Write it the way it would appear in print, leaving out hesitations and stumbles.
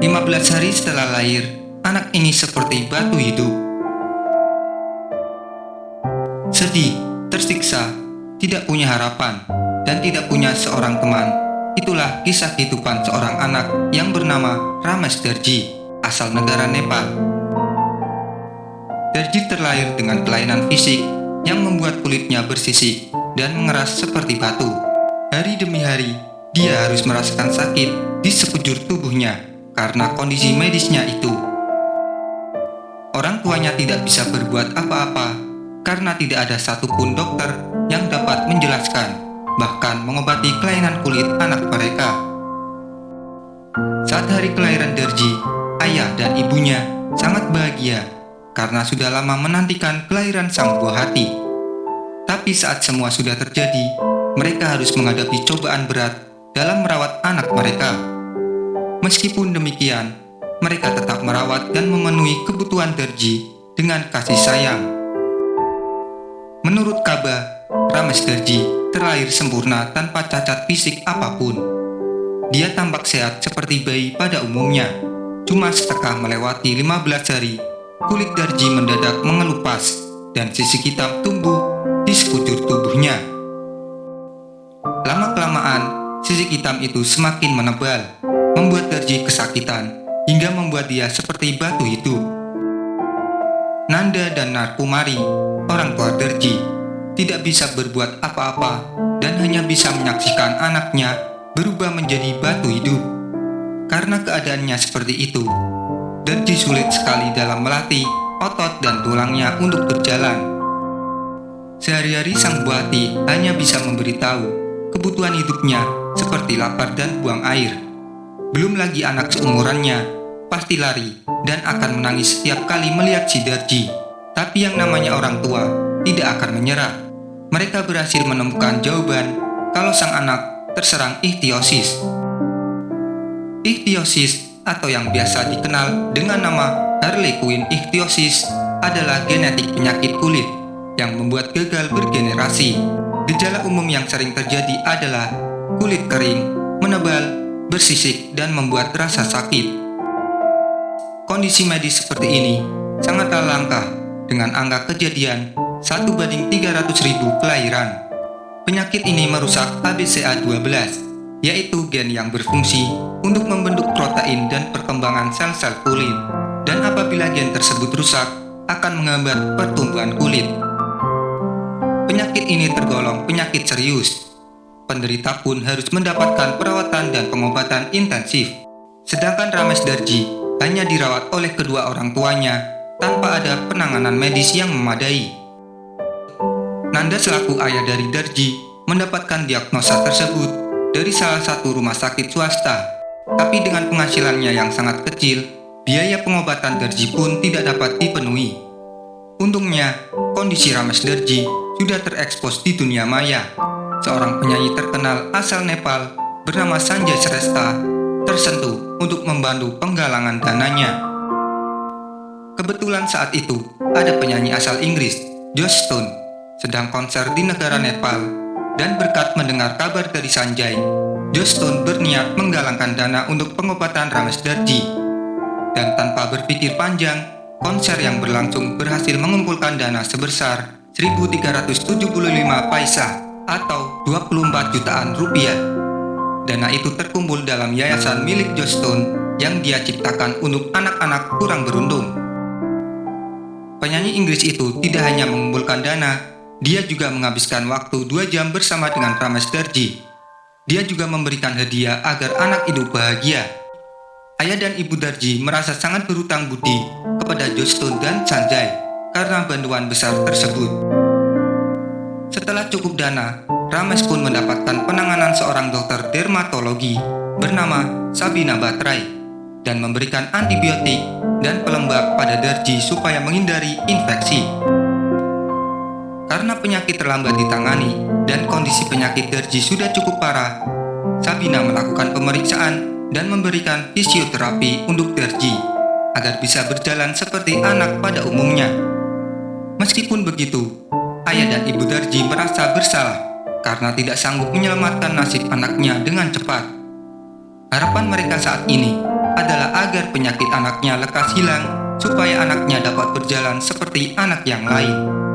15 hari setelah lahir, anak ini seperti batu hidup. Sedih, tersiksa, tidak punya harapan, dan tidak punya seorang teman. Itulah kisah kehidupan seorang anak yang bernama Ramesh Darji, asal negara Nepal. Darji terlahir dengan kelainan fisik yang membuat kulitnya bersisik dan mengeras seperti batu. Hari demi hari, dia harus merasakan sakit di sekujur tubuhnya karena kondisi medisnya itu. Orang tuanya tidak bisa berbuat apa-apa karena tidak ada satupun dokter yang dapat menjelaskan, bahkan mengobati kelainan kulit anak mereka. Saat hari kelahiran Darji, ayah dan ibunya sangat bahagia karena sudah lama menantikan kelahiran sang buah hati. Tapi saat semua sudah terjadi, mereka harus menghadapi cobaan berat dalam merawat anak mereka. Meskipun demikian, mereka tetap merawat dan memenuhi kebutuhan Darji dengan kasih sayang. Menurut kabar, Ramesh Darji terlahir sempurna tanpa cacat fisik apapun. Dia tampak sehat seperti bayi pada umumnya. Cuma setelah melewati 15 hari, kulit Darji mendadak mengelupas dan sisik hitam tumbuh di sekujur tubuhnya. Lama-kelamaan, sisik hitam itu semakin menebal, membuat Darji kesakitan hingga membuat dia seperti batu hidup. Nanda dan Narkumari, orang tua Darji, tidak bisa berbuat apa-apa dan hanya bisa menyaksikan anaknya berubah menjadi batu hidup. Karena keadaannya seperti itu, Darji sulit sekali dalam melatih otot dan tulangnya untuk berjalan. Sehari-hari sang buah hati hanya bisa memberitahu kebutuhan hidupnya seperti lapar dan buang air. Belum lagi anak seumurannya pasti lari dan akan menangis setiap kali melihat si Darji. Tapi yang namanya orang tua tidak akan menyerah. Mereka berhasil menemukan jawaban kalau sang anak terserang ichthyosis. Ichthyosis atau yang biasa dikenal dengan nama Harlequin ichthyosis adalah genetik penyakit kulit yang membuat gagal bergenerasi. Gejala umum yang sering terjadi adalah kulit kering, menebal, bersisik, dan membuat rasa sakit. Kondisi medis seperti ini sangatlah langka dengan angka kejadian 1/300.000 kelahiran. Penyakit ini merusak ABCA12, yaitu gen yang berfungsi untuk membentuk protein dan perkembangan sel-sel kulit. Dan apabila gen tersebut rusak, akan menghambat pertumbuhan kulit. Penyakit ini tergolong penyakit serius. Penderita pun harus mendapatkan perawatan dan pengobatan intensif. Sedangkan Ramesh Darji hanya dirawat oleh kedua orang tuanya tanpa ada penanganan medis yang memadai. Nanda selaku ayah dari Darji mendapatkan diagnosa tersebut dari salah satu rumah sakit swasta. Tapi dengan penghasilannya yang sangat kecil, biaya pengobatan Darji pun tidak dapat dipenuhi. Untungnya, kondisi Ramesh Darji sudah terekspos di dunia maya. Seorang penyanyi terkenal asal Nepal bernama Sanjay Shrestha tersentuh untuk membantu penggalangan dananya. Kebetulan saat itu ada penyanyi asal Inggris, Joss Stone, sedang konser di negara Nepal, dan berkat mendengar kabar dari Sanjay, Joss Stone berniat menggalangkan dana untuk pengobatan Ramesh Darji. Dan tanpa berpikir panjang, konser yang berlangsung berhasil mengumpulkan dana sebesar 1.375 paisa atau 24 jutaan rupiah. Dana itu terkumpul dalam yayasan milik Joss Stone yang dia ciptakan untuk anak-anak kurang beruntung. Penyanyi Inggris itu tidak hanya mengumpulkan dana, dia juga menghabiskan waktu 2 jam bersama dengan Ramesh Darji. Dia juga memberikan hadiah agar anak itu bahagia. Ayah dan ibu Darji merasa sangat berhutang budi kepada Joss Stone dan Sanjay karena bantuan besar tersebut. Setelah cukup dana, Ramesh pun mendapatkan penanganan seorang dokter dermatologi bernama Sabina Batrai dan memberikan antibiotik dan pelembab pada Darji supaya menghindari infeksi. Karena penyakit terlambat ditangani dan kondisi penyakit Darji sudah cukup parah, Sabina melakukan pemeriksaan dan memberikan fisioterapi untuk Darji. agar bisa berjalan seperti anak pada umumnya. Meskipun begitu, ayah dan ibu Darji merasa bersalah karena tidak sanggup menyelamatkan nasib anaknya dengan cepat. Harapan mereka saat ini adalah agar penyakit anaknya lekas hilang supaya anaknya dapat berjalan seperti anak yang lain.